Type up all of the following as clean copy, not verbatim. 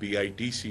PITC,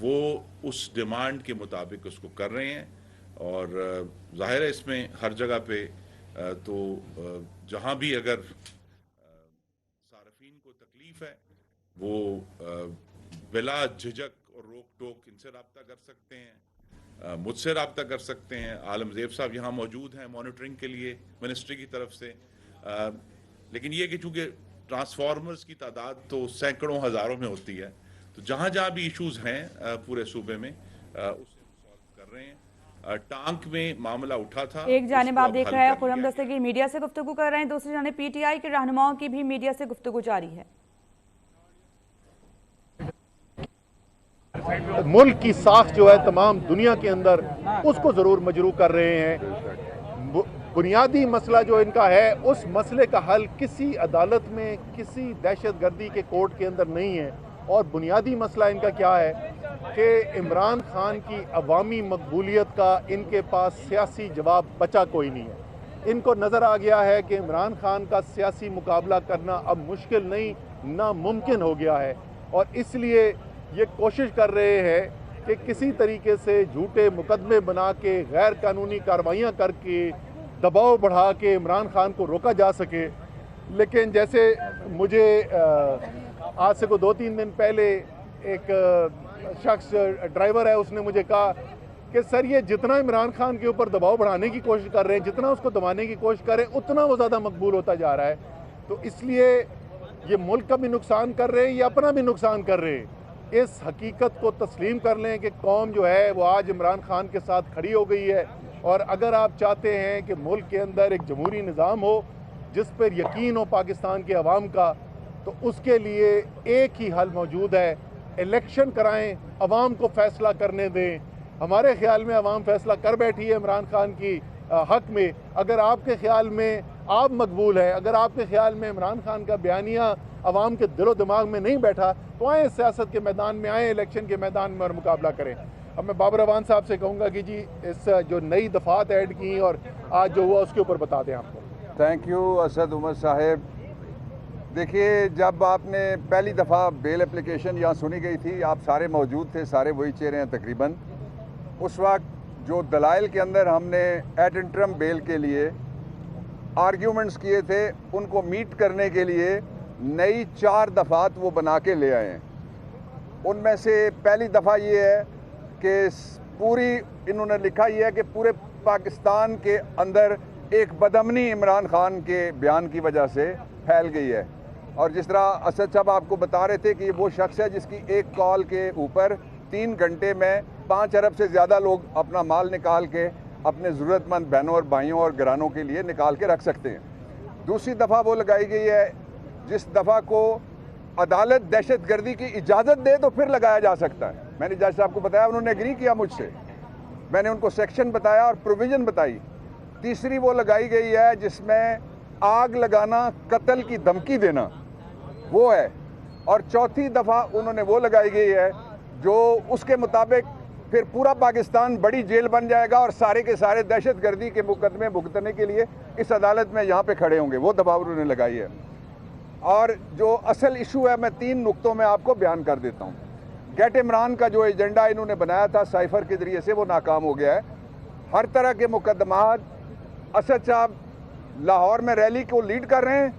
وہ اس demand کے مطابق اس کو کر رہے ہیں، اور ظاہر ہے اس میں ہر جگہ پہ تو جہاں بھی اگر صارفین کو تکلیف ہے وہ بلا جھجک اور روک ٹوک ان سے رابطہ کر سکتے ہیں، مجھ سے رابطہ کر سکتے ہیں۔ عالم زیب صاحب یہاں موجود ہیں مانیٹرنگ کے لیے منسٹری کی طرف سے، لیکن یہ کہ چونکہ ٹرانسفارمرز کی تعداد تو سینکڑوں ہزاروں میں ہوتی ہے، تو جہاں جہاں بھی ایشوز ہیں پورے صوبے میں اسے سالو کر رہے ہیں۔ ٹانک میں معاملہ اٹھا تھا، ایک جانب آپ دیکھ رہے ہیں خرم دستگیر میڈیا سے گفتگو کر رہے ہیں، دوسری جانب پی ٹی آئی کے رہنماؤں کی بھی میڈیا سے گفتگو جاری ہے۔ ملک کی ساکھ جو ہے تمام دنیا کے اندر اس کو ضرور مجروح کر رہے ہیں۔ بنیادی مسئلہ جو ان کا ہے اس مسئلے کا حل کسی عدالت میں کسی دہشت گردی کے کورٹ کے اندر نہیں ہے، اور بنیادی مسئلہ ان کا کیا ہے کہ عمران خان کی عوامی مقبولیت کا ان کے پاس سیاسی جواب بچا کوئی نہیں ہے۔ ان کو نظر آ گیا ہے کہ عمران خان کا سیاسی مقابلہ کرنا اب مشکل نہیں ناممکن ہو گیا ہے، اور اس لیے یہ کوشش کر رہے ہیں کہ کسی طریقے سے جھوٹے مقدمے بنا کے غیر قانونی کارروائیاں کر کے دباؤ بڑھا کے عمران خان کو روکا جا سکے۔ لیکن جیسے مجھے آج سے کو 2-3 دن پہلے ایک شخص ڈرائیور ہے، اس نے مجھے کہا کہ سر یہ جتنا عمران خان کے اوپر دباؤ بڑھانے کی کوشش کر رہے ہیں، جتنا اس کو دبانے کی کوشش کر رہے ہیں، اتنا وہ زیادہ مقبول ہوتا جا رہا ہے۔ تو اس لیے یہ ملک کا بھی نقصان کر رہے ہیں، یہ اپنا بھی نقصان کر رہے ہیں۔ اس حقیقت کو تسلیم کر لیں کہ قوم جو ہے وہ آج عمران خان کے ساتھ کھڑی ہو گئی ہے، اور اگر آپ چاہتے ہیں کہ ملک کے اندر ایک جمہوری نظام ہو جس پر یقین ہو پاکستان کے عوام کا، تو اس کے لیے ایک ہی حل موجود ہے، الیکشن کرائیں، عوام کو فیصلہ کرنے دیں۔ ہمارے خیال میں عوام فیصلہ کر بیٹھی ہے عمران خان کی حق میں۔ اگر آپ کے خیال میں آپ مقبول ہیں، اگر آپ کے خیال میں عمران خان کا بیانیہ عوام کے دل و دماغ میں نہیں بیٹھا، تو آئیں سیاست کے میدان میں، آئیں الیکشن کے میدان میں اور مقابلہ کریں۔ اب میں بابر اعوان صاحب سے کہوں گا کہ جی اس جو نئی دفعات ایڈ کی اور آج جو ہوا اس کے اوپر بتا دیں آپ کو۔ تھینک یو اسد عمر صاحب۔ دیکھیے، جب آپ نے پہلی دفعہ بیل اپلیکیشن یہاں سنی گئی تھی، آپ سارے موجود تھے، سارے وہی چہرے ہیں تقریباً۔ اس وقت جو دلائل کے اندر ہم نے ایڈ انٹرم بیل کے لیے آرگیومنٹس کیے تھے، ان کو میٹ کرنے کے لیے نئی 4 دفعات وہ بنا کے لے آئے ہیں۔ ان میں سے پہلی دفعہ یہ ہے کہ پوری انہوں نے لکھا یہ ہے کہ پورے پاکستان کے اندر ایک بدامنی عمران خان کے بیان کی وجہ سے پھیل گئی ہے، اور جس طرح اسد صاحب آپ کو بتا رہے تھے کہ یہ وہ شخص ہے جس کی ایک کال کے اوپر 3 گھنٹے میں 5 ارب سے زیادہ لوگ اپنا مال نکال کے اپنے ضرورت مند بہنوں اور بھائیوں اور گھرانوں کے لیے نکال کے رکھ سکتے ہیں۔ دوسری دفعہ وہ لگائی گئی ہے جس دفعہ کو عدالت دہشت گردی کی اجازت دے تو پھر لگایا جا سکتا ہے۔ میں نے جج صاحب کو بتایا، انہوں نے ایگری کیا مجھ سے، میں نے ان کو سیکشن بتایا اور پروویژن بتائی۔ تیسری وہ لگائی گئی ہے جس میں آگ لگانا، قتل کی دھمکی دینا، وہ ہے۔ اور چوتھی دفعہ انہوں نے وہ لگائی گئی ہے جو اس کے مطابق پھر پورا پاکستان بڑی جیل بن جائے گا اور سارے کے سارے دہشت گردی کے مقدمے بھگتنے کے لیے اس عدالت میں یہاں پہ کھڑے ہوں گے، وہ دباؤ انہوں نے لگائی ہے۔ اور جو اصل ایشو ہے میں 3 نقطوں میں آپ کو بیان کر دیتا ہوں۔ گیٹ عمران کا جو ایجنڈا انہوں نے بنایا تھا سائفر کے ذریعے سے، وہ ناکام ہو گیا ہے۔ ہر طرح کے مقدمات، اسد صاحب لاہور میں ریلی کو لیڈ کر رہے ہیں،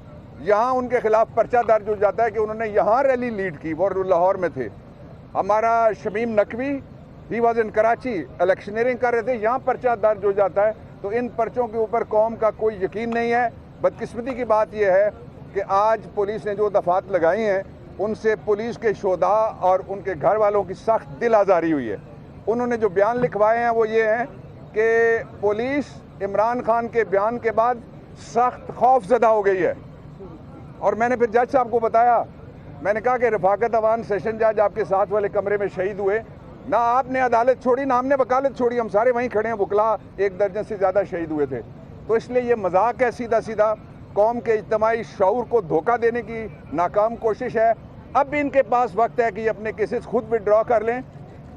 یہاں ان کے خلاف پرچہ درج ہو جاتا ہے کہ انہوں نے یہاں ریلی لیڈ کی، وہ لاہور میں تھے۔ ہمارا Shamim Naqvi, he was in Karachi, electioneering کر رہے تھے، یہاں پرچہ درج ہو جاتا ہے۔ تو ان پرچوں کے اوپر قوم کا کوئی یقین نہیں ہے۔ بدقسمتی کی بات یہ ہے کہ آج پولیس نے جو دفعات لگائی ہیں ان سے پولیس کے شہداء اور ان کے گھر والوں کی سخت دل آزاری ہوئی ہے۔ انہوں نے جو بیان لکھوائے ہیں وہ یہ ہیں کہ پولیس عمران خان کے بیان کے بعد سخت خوف زدہ ہو گئی ہے۔ اور میں نے پھر جج صاحب کو بتایا، میں نے کہا کہ رفاقت اوان سیشن جج آپ کے ساتھ والے کمرے میں شہید ہوئے، نہ آپ نے عدالت چھوڑی نہ ہم نے وکالت چھوڑی، ہم سارے وہیں کھڑے ہیں، وکلا 1 درجن سے زیادہ شہید ہوئے تھے۔ تو اس لیے یہ مذاق ہے، سیدھا سیدھا قوم کے اجتماعی شعور کو دھوکہ دینے کی ناکام کوشش ہے۔ اب بھی ان کے پاس وقت ہے کہ یہ اپنے کیسز خود وڈرا کر لیں،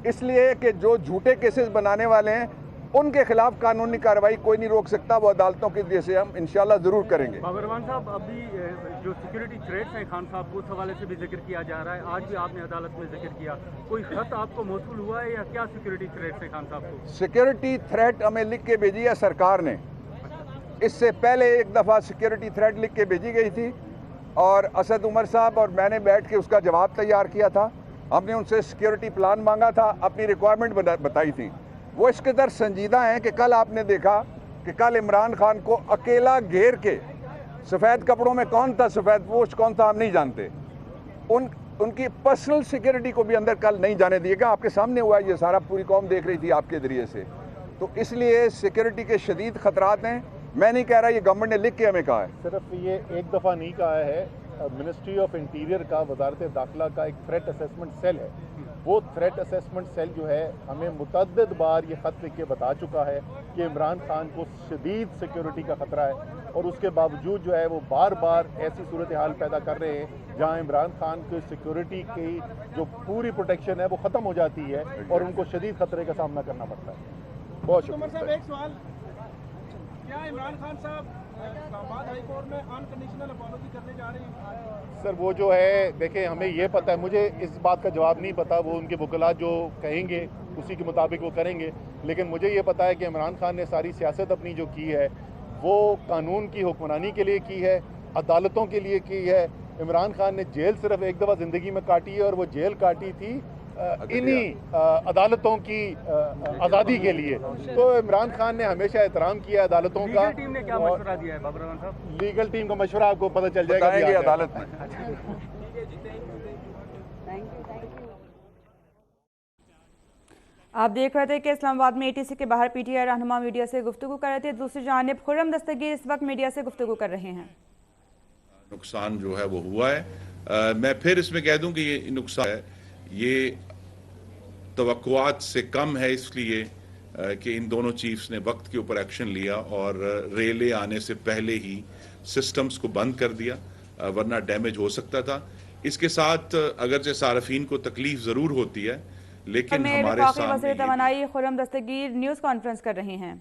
اس لیے کہ جو جھوٹے کیسز بنانے والے ہیں ان کے خلاف قانونی کارروائی کوئی نہیں روک سکتا، وہ عدالتوں کے ذریعے سے ہم انشاءاللہ ضرور کریں گے۔ بابروان صاحب، ابھی جو سیکورٹی تھریٹس ہیں خان صاحب کو، اس حوالے سے بھی ذکر کیا جا رہا ہے، آج بھی آپ نے عدالت میں ذکر کیا، کوئی خط آپ کو موصول ہوا ہے یا کیا سیکورٹی تھریٹس ہیں خان صاحب کو؟ سیکورٹی تھریٹ ہمیں لکھ کے بھیجی ہے سرکار نے، اس سے پہلے ایک دفعہ سیکورٹی تھریٹ لکھ کے بھیجی گئی تھی اور اسد عمر صاحب اور میں نے بیٹھ کے اس کا جواب تیار کیا تھا۔ ہم نے ان سے سیکورٹی پلان مانگا تھا، اپنی ریکوائرمنٹ بتائی تھی۔ وہ اس قدر سنجیدہ ہیں کہ کل آپ نے دیکھا کہ کل عمران خان کو اکیلا گھیر کے، سفید کپڑوں میں کون تھا، سفید پوش کون تھا ہم نہیں جانتے، ان کی پرسنل سیکورٹی کو بھی اندر کل نہیں جانے دیے گا۔ آپ کے سامنے ہوا ہے یہ سارا، پوری قوم دیکھ رہی تھی آپ کے ذریعے سے۔ تو اس لیے سیکورٹی کے شدید خطرات ہیں۔ میں نہیں کہہ رہا، یہ گورنمنٹ نے لکھ کے ہمیں کہا ہے۔ صرف یہ ایک دفعہ نہیں کہا ہے، منسٹری آف انٹیریئر کا، وزارت داخلہ کا ایک تھریٹ اسیسمنٹ سیل ہے، وہ تھریٹ اسیسمنٹ سیل جو ہے ہمیں متعدد بار یہ خط لکھ کے بتا چکا ہے کہ عمران خان کو شدید سیکیورٹی کا خطرہ ہے، اور اس کے باوجود جو ہے وہ بار بار ایسی صورتحال پیدا کر رہے ہیں جہاں عمران خان کی سیکیورٹی کی جو پوری پروٹیکشن ہے وہ ختم ہو جاتی ہے اور ان کو شدید خطرے کا سامنا کرنا پڑتا ہے۔ بہت شکریہ۔ ایک سوال، کیا عمران خان صاحب اسلام آباد ہائی کورٹ میں انکنڈیشنل اپالوجی کرنے جا رہے ہیں؟ سر وہ جو ہے دیکھیں، ہمیں یہ پتہ ہے، مجھے اس بات کا جواب نہیں پتا، وہ ان کے وکلاء جو کہیں گے اسی کے مطابق وہ کریں گے، لیکن مجھے یہ پتا ہے کہ عمران خان نے ساری سیاست اپنی جو کی ہے وہ قانون کی حکمرانی کے لیے کی ہے، عدالتوں کے لیے کی ہے۔ عمران خان نے جیل صرف ایک دفعہ زندگی میں کاٹی ہے، اور وہ جیل کاٹی تھی انہی عدالتوں کی آزادی کے لیے۔ تو عمران خان نے ہمیشہ احترام کیا عدالتوں کا۔ لیگل ٹیم نے کیا مشورہ دیا ہے بابروان صاحب؟ لیگل ٹیم کا مشورہ آپ کو پتہ چل جائے بتائیں گے گا عدالت میں۔ آپ دیکھ رہے تھے کہ اسلام آباد میں اے ٹی سی کے باہر پی ٹی آئی رہنما میڈیا سے گفتگو کر رہے تھے، دوسری جانب خرم دستگیر اس وقت میڈیا سے گفتگو کر رہے ہیں۔ نقصان جو ہے وہ ہوا ہے، میں پھر اس میں کہہ دوں کہ یہ نقصان ہے، یہ توقعات سے کم ہے، اس لیے کہ ان دونوں چیفز نے وقت کے اوپر ایکشن لیا اور ریلے آنے سے پہلے ہی سسٹمز کو بند کر دیا، ورنہ ڈیمیج ہو سکتا تھا۔ اس کے ساتھ اگرچہ صارفین کو تکلیف ضرور ہوتی ہے، لیکن ہمارے وزیر سامنے توانائی خرم دستگیر نیوز کانفرنس کر رہے ہیں۔